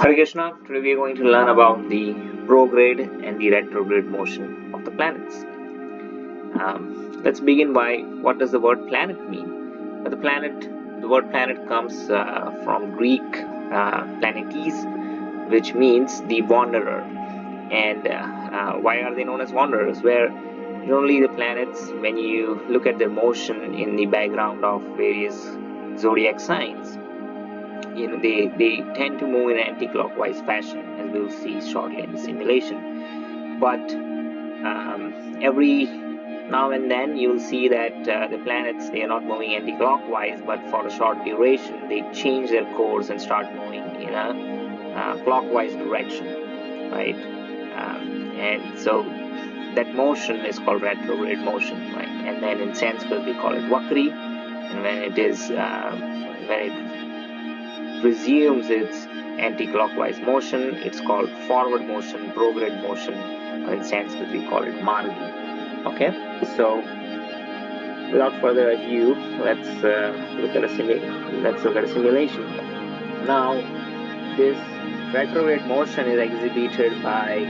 Hare Krishna. Today we are going to learn about the prograde and the retrograde motion of the planets. Let's begin by what does the word planet mean? The word planet comes from Greek planetes, which means the wanderer. And why are they known as wanderers? Where generally the planets, when you look at their motion in the background of various zodiac signs, they tend to move in an anti-clockwise fashion, as we'll see shortly in the simulation. But every now and then you'll see that the planets, they are not moving anti-clockwise, but for a short duration they change their course and start moving in a clockwise direction, right? And so that motion is called retrograde motion, right? And then in Sanskrit we call it vakri, and when it resumes its anti-clockwise motion, it's called forward motion, prograde motion, or in Sanskrit we call it margi. Okay, so without further ado, let's look at a simulation. Now, this retrograde motion is exhibited by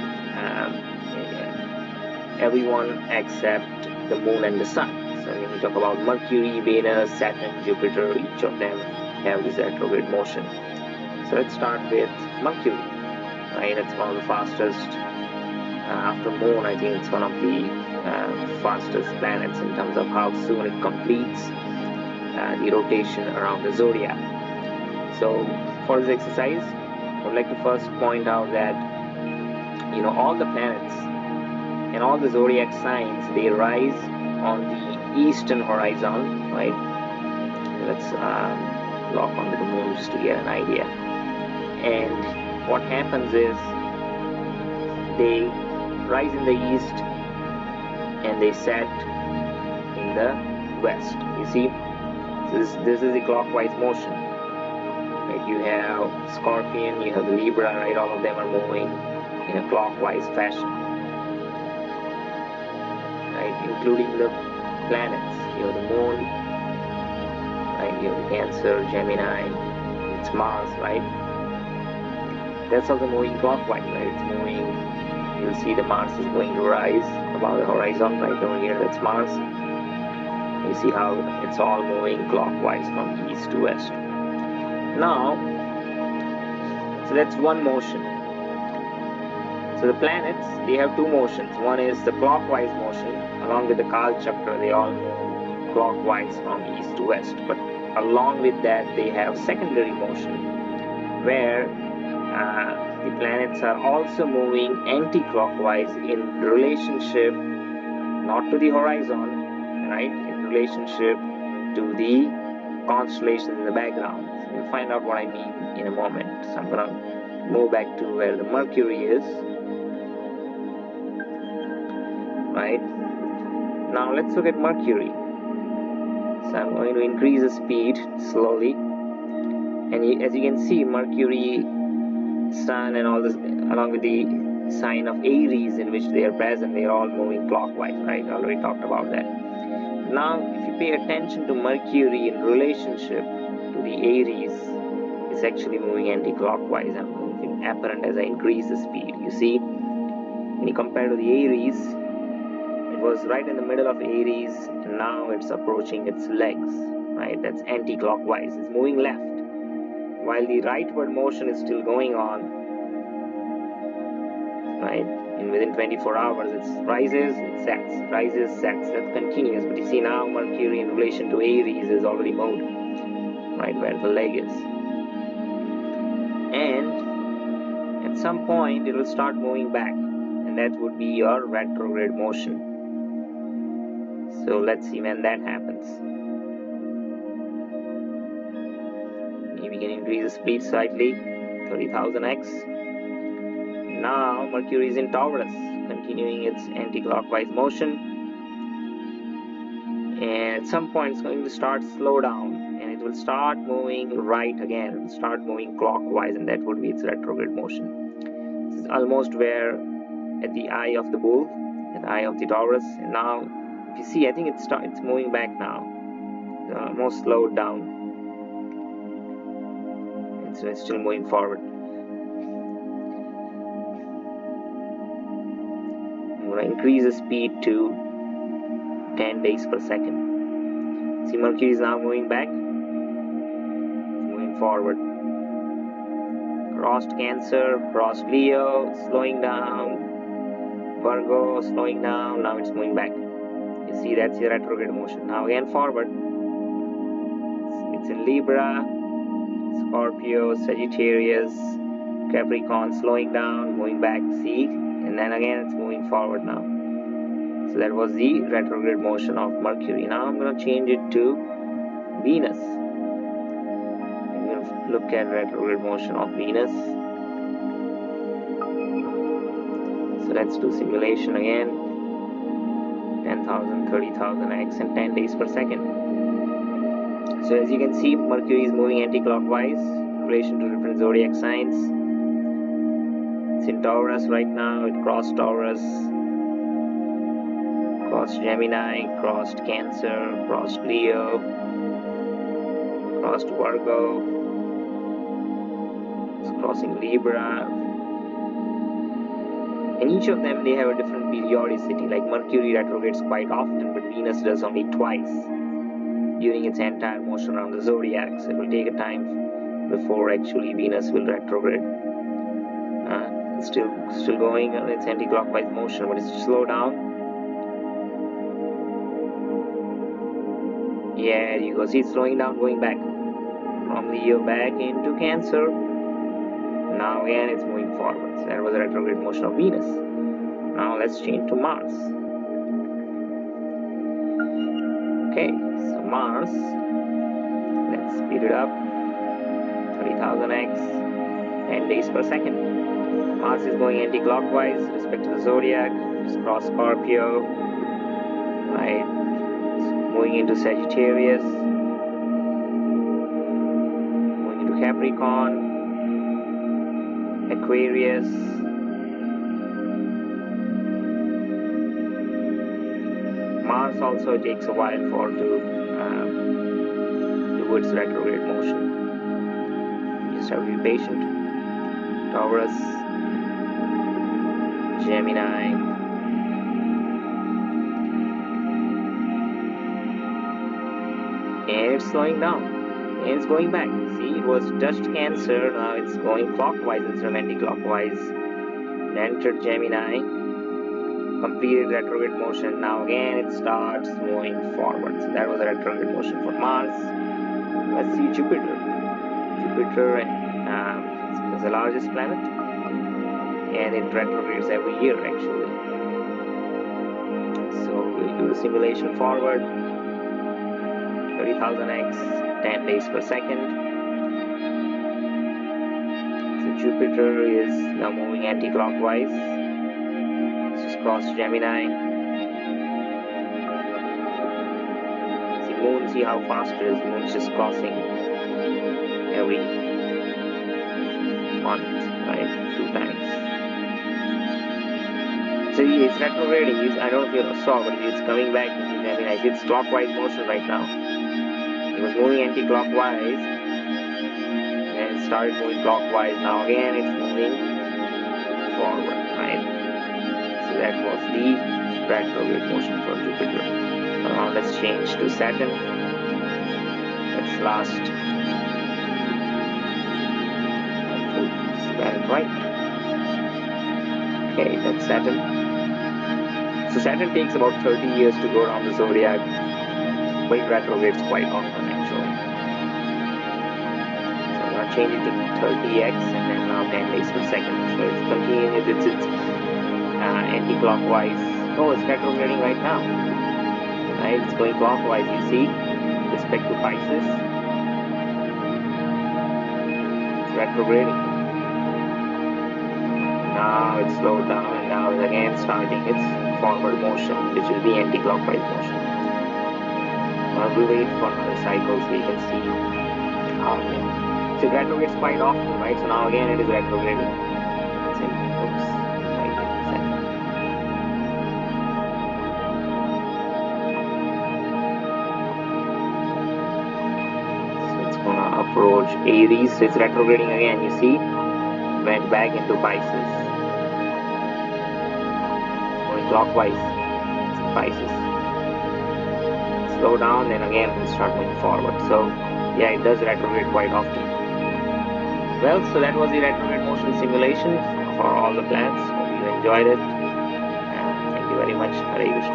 everyone except the moon and the sun. So when we talk about Mercury, Venus, Saturn, Jupiter, each of them have this retrograde motion. So let's start with Mercury, right? It's one of the fastest, after Moon, I think it's one of the fastest planets in terms of how soon it completes the rotation around the zodiac. So for this exercise, I would like to first point out that all the planets and all the zodiac signs, they rise on the eastern horizon, right? Let's lock onto the moon just to get an idea. And what happens is they rise in the east and they set in the west. You see, this is the clockwise motion, right? You have Scorpion, you have the Libra, right? All of them are moving in a clockwise fashion, right? Including the planets. You have the moon, right? You have the Cancer, Gemini, it's Mars, right? That's also moving clockwise, right? It's moving, you'll see the Mars is going to rise above the horizon right over here. That's Mars. You see how it's all moving clockwise from east to west. Now, so that's one motion. So the planets, they have two motions. One is the clockwise motion. Along with the Kal Chakra, they all move clockwise from east to west. But along with that, they have secondary motion, where the planets are also moving anti-clockwise in relationship not to the horizon, right? In relationship to the constellations in the background. So you'll find out what I mean in a moment. So I'm gonna move back to where the Mercury is, right? Now let's look at Mercury. So I'm going to increase the speed slowly, and as you can see, Mercury, Sun, and all this, along with the sign of Aries in which they are present, they are all moving clockwise, right? I already talked about that. Now, if you pay attention to Mercury in relationship to the Aries, it's actually moving anti-clockwise. I'm moving apparent as I increase the speed. You see, when you compare to the Aries, it was right in the middle of Aries, and now it's approaching its legs, right? That's anti-clockwise. It's moving left, while the rightward motion is still going on, right? And within 24 hours, it rises, it sets, rises, sets. That continues. But you see now, Mercury in relation to Aries is already moved, right where the leg is. And at some point, it will start moving back, and that would be your retrograde motion. So let's see when that happens. We can increase the speed slightly, 30,000x. Now Mercury is in Taurus, continuing its anti-clockwise motion, and at some point it's going to start slow down, and it will start moving right again. It will start moving clockwise, and that would be its retrograde motion. This is almost where at the eye of the bull, at the eye of the Taurus. And now, if you see, I think it's moving back now. It's almost slowed down. So it's still moving forward. going to increase the speed to 10 days per second. See, Mercury is now moving back. It's moving forward. Crossed Cancer, crossed Leo, slowing down. Virgo, slowing down. Now it's moving back. You see, that's the retrograde motion. Now again forward. It's in Libra, Scorpio, Sagittarius, Capricorn, slowing down, moving back. See, and then again it's moving forward now. So that was the retrograde motion of Mercury. Now I'm going to change it to Venus. I'm going to look at retrograde motion of Venus. So let's do simulation again. 10,000, 30,000 x and 10 days per second. So as you can see, Mercury is moving anti-clockwise in relation to different zodiac signs. It's in Taurus right now. It crossed Taurus, crossed Gemini, crossed Cancer, crossed Leo, crossed Virgo, it's crossing Libra. And each of them, they have a different periodicity. Like Mercury retrogrades quite often, but Venus does only twice during its entire motion around the zodiac. So it will take a time before actually Venus will retrograde. It's still going on its anti-clockwise motion, but it's slow down. Yeah, there you go. See, it's slowing down, going back from Leo back into Cancer. Now again it's moving forward. So that was the retrograde motion of Venus. Now let's change to Mars. Okay, so Mars, let's speed it up. 30,000 x, 10 days per second. Mars is going anti-clockwise with respect to the zodiac. It's crossed Scorpio, right? It's moving into Sagittarius, moving into Capricorn, Aquarius, Mars also takes a while for to do its retrograde motion. You just have to be patient. Taurus, Gemini, and it's slowing down, and it's going back. See, it was touched Cancer, now it's going clockwise instead of anti-clockwise. It entered Gemini, completed retrograde motion. Now again it starts moving forward. So that was a retrograde motion for Mars. Let's see Jupiter. Jupiter is the largest planet, and it retrogrades every year actually. So we'll do the simulation forward. 30,000 x, 10 days per second. So Jupiter is now moving anti-clockwise. Just crossed Gemini. See Moon, see how fast it is. Moon's just crossing every month, right? 2 times. So it's retrograding. I don't know if you saw, but it's coming back into Gemini. It's clockwise motion right now. It was moving anti-clockwise, and it started moving clockwise. Now again it's moving forward, right? So that was the retrograde motion for Jupiter. Now let's change to Saturn. That's last. Spell it right. Okay, that's Saturn. So Saturn takes about 30 years to go around the zodiac, but it retrogrades quite often actually. So I'm going to change it to 30x and then now 10 days per second. So it's continuing with its anti-clockwise. Oh, it's retrograding right now. Right, it's going clockwise, you see, with respect to Pisces. It's retrograding. Now it's slowed down and now it's again starting its forward motion, which will be anti-clockwise motion. We'll wait for another cycle so you can see how it. So it retrogrades quite often, right? So now again it is retrograding. It's in, oops, so it's gonna approach Aries. So it's retrograding again, you see? Went back into Pisces. Going clockwise. Spices. Slow down, then again start moving forward. So yeah, it does retrograde quite often. Well, so that was the retrograde motion simulation for all the planets. Hope you enjoyed it. And thank you very much. Hare Krishna.